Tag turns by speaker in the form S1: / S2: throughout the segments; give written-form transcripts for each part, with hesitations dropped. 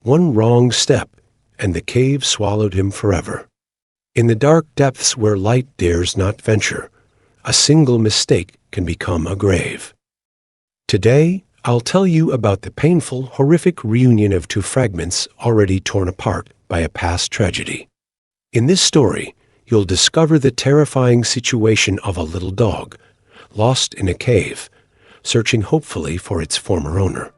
S1: One wrong step, and the cave swallowed him forever. In the dark depths where light dares not venture, a single mistake can become a grave. Today, I'll tell you about the painful, horrific reunion of two fragments already torn apart by a past tragedy. In this story, you'll discover the terrifying situation of a little dog, lost in a cave, searching hopefully for its former owner.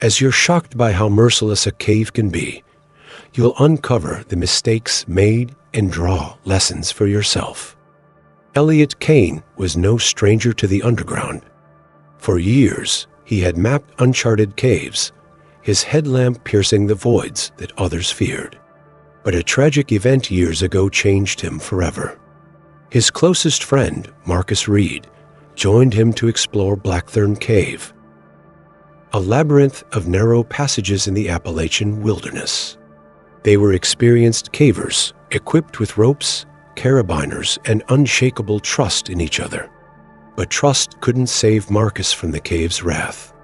S1: As you're shocked by how merciless a cave can be, you'll uncover the mistakes made and draw lessons for yourself. Elliot Kane was no stranger to the underground. For years, he had mapped uncharted caves, his headlamp piercing the voids that others feared. But a tragic event years ago changed him forever. His closest friend, Marcus Reed, joined him to explore Blackthorn Cave, a labyrinth of narrow passages in the Appalachian wilderness. They were experienced cavers, equipped with ropes, carabiners, and unshakable trust in each other. But trust couldn't save Marcus from the cave's wrath.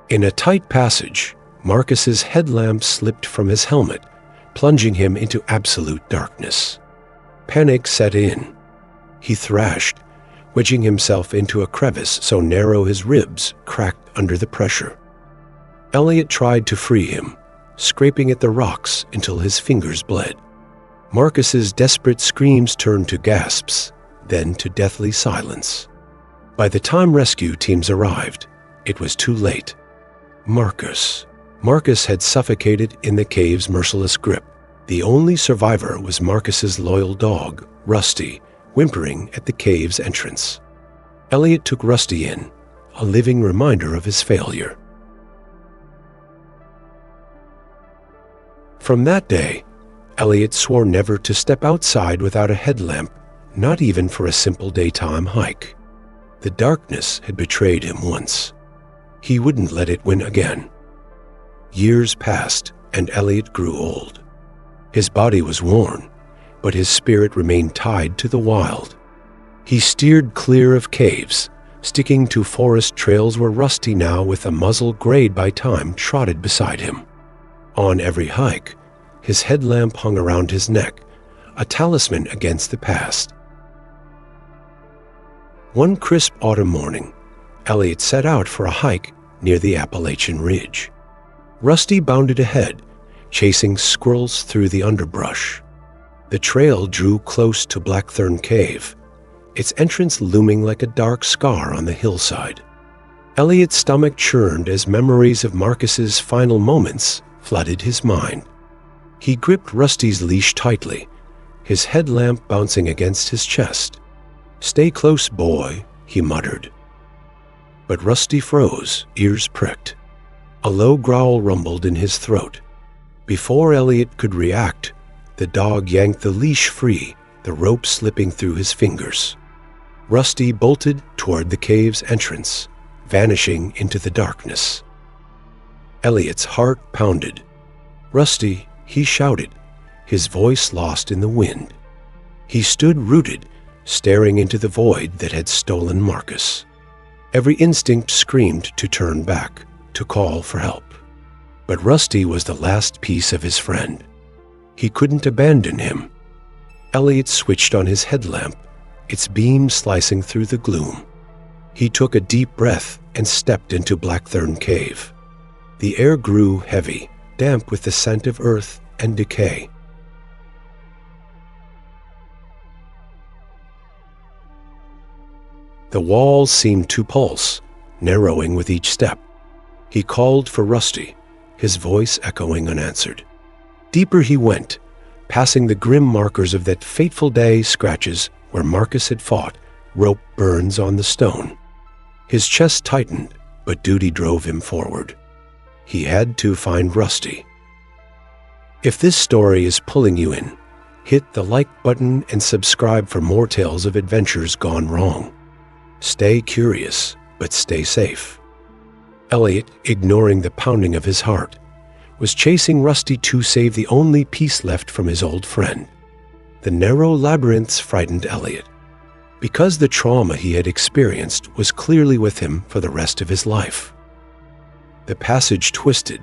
S1: In a tight passage, Marcus's headlamp slipped from his helmet, plunging him into absolute darkness. Panic set in. He thrashed, wedging himself into a crevice so narrow his ribs cracked under the pressure. Elliot tried to free him, scraping at the rocks until his fingers bled. Marcus's desperate screams turned to gasps, then to deathly silence. By the time rescue teams arrived, it was too late. Marcus had suffocated in the cave's merciless grip. The only survivor was Marcus's loyal dog, Rusty, whimpering at the cave's entrance. Elliot took Rusty in, a living reminder of his failure. From that day, Elliot swore never to step outside without a headlamp, not even for a simple daytime hike. The darkness had betrayed him once. He wouldn't let it win again. Years passed, and Elliot grew old. His body was worn, but his spirit remained tied to the wild. He steered clear of caves, sticking to forest trails where Rusty, now with a muzzle grayed by time, trotted beside him. On every hike, his headlamp hung around his neck, a talisman against the past. One crisp autumn morning, Elliot set out for a hike near the Appalachian Ridge. Rusty bounded ahead, chasing squirrels through the underbrush. The trail drew close to Blackthorn Cave, its entrance looming like a dark scar on the hillside. Elliot's stomach churned as memories of Marcus's final moments flooded his mind. He gripped Rusty's leash tightly, his headlamp bouncing against his chest. "Stay close, boy," he muttered. But Rusty froze, ears pricked. A low growl rumbled in his throat. Before Elliot could react, the dog yanked the leash free, the rope slipping through his fingers. Rusty bolted toward the cave's entrance, vanishing into the darkness. Elliot's heart pounded. "Rusty," he shouted, his voice lost in the wind. He stood rooted, staring into the void that had stolen Marcus. Every instinct screamed to turn back, to call for help. But Rusty was the last piece of his friend. He couldn't abandon him. Elliot switched on his headlamp, its beam slicing through the gloom. He took a deep breath and stepped into Blackthorn Cave. The air grew heavy, damp with the scent of earth and decay. The walls seemed to pulse, narrowing with each step. He called for Rusty, his voice echoing unanswered. Deeper he went, passing the grim markers of that fateful day, scratches where Marcus had fought, rope burns on the stone. His chest tightened, but duty drove him forward. He had to find Rusty. If this story is pulling you in, hit the like button and subscribe for more tales of adventures gone wrong. Stay curious, but stay safe. Elliot, ignoring the pounding of his heart, was chasing Rusty to save the only piece left from his old friend. The narrow labyrinths frightened Elliot, because the trauma he had experienced was clearly with him for the rest of his life. The passage twisted,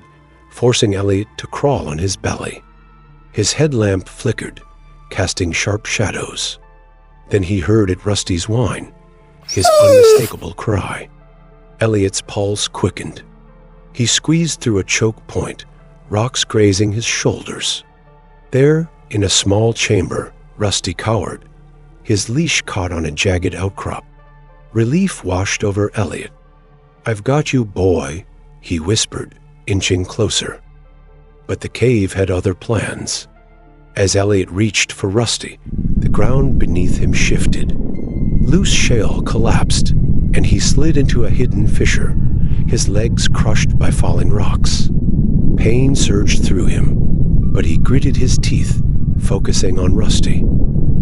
S1: forcing Elliot to crawl on his belly. His headlamp flickered, casting sharp shadows. Then he heard at Rusty's whine, his unmistakable cry. Elliot's pulse quickened. He squeezed through a choke point, rocks grazing his shoulders. There, in a small chamber, Rusty cowered, his leash caught on a jagged outcrop. Relief washed over Elliot. "I've got you, boy," he whispered, inching closer. But the cave had other plans. As Elliot reached for Rusty, the ground beneath him shifted. Loose shale collapsed, and he slid into a hidden fissure, his legs crushed by falling rocks. Pain surged through him, but he gritted his teeth, focusing on Rusty.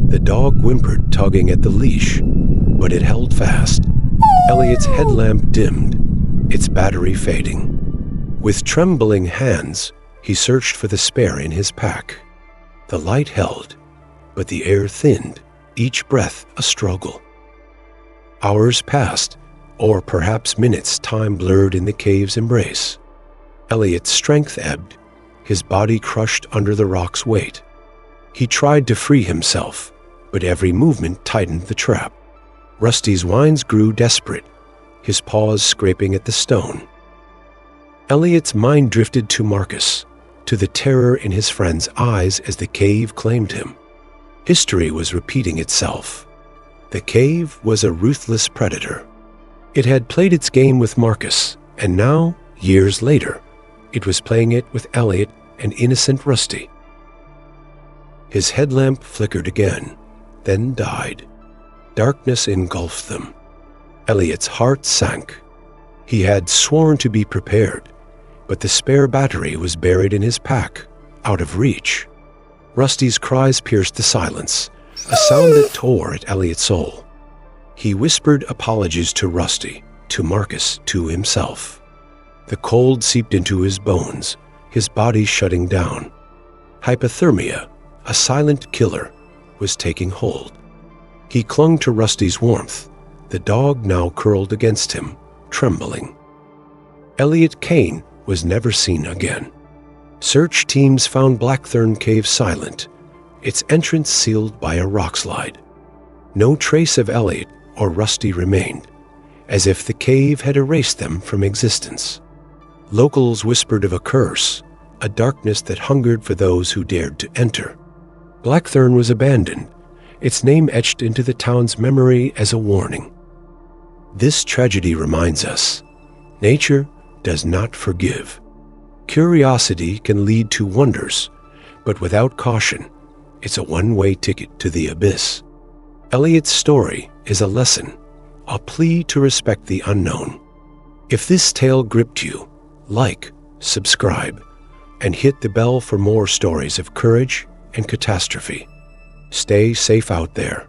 S1: The dog whimpered, tugging at the leash, but it held fast. Elliot's headlamp dimmed, its battery fading. With trembling hands, he searched for the spare in his pack. The light held, but the air thinned, each breath a struggle. Hours passed, or perhaps minutes, time blurred in the cave's embrace. Elliot's strength ebbed, his body crushed under the rock's weight. He tried to free himself, but every movement tightened the trap. Rusty's whines grew desperate, his paws scraping at the stone. Elliot's mind drifted to Marcus, to the terror in his friend's eyes as the cave claimed him. History was repeating itself. The cave was a ruthless predator. It had played its game with Marcus, and now, years later, it was playing it with Elliot and innocent Rusty. His headlamp flickered again, then died. Darkness engulfed them. Elliot's heart sank. He had sworn to be prepared, but the spare battery was buried in his pack, out of reach. Rusty's cries pierced the silence, a sound that tore at Elliot's soul. He whispered apologies to Rusty, to Marcus, to himself. The cold seeped into his bones, his body shutting down. Hypothermia, a silent killer, was taking hold. He clung to Rusty's warmth, the dog now curled against him, trembling. Elliot Kane was never seen again. Search teams found Blackthorn Cave silent, its entrance sealed by a rockslide. No trace of Elliot or Rusty remained, as if the cave had erased them from existence. Locals whispered of a curse, a darkness that hungered for those who dared to enter. Blackthorn was abandoned, its name etched into the town's memory as a warning. This tragedy reminds us, nature does not forgive. Curiosity can lead to wonders, but without caution, it's a one-way ticket to the abyss. Elliot's story is a lesson, a plea to respect the unknown. If this tale gripped you, like, subscribe, and hit the bell for more stories of courage and catastrophe. Stay safe out there.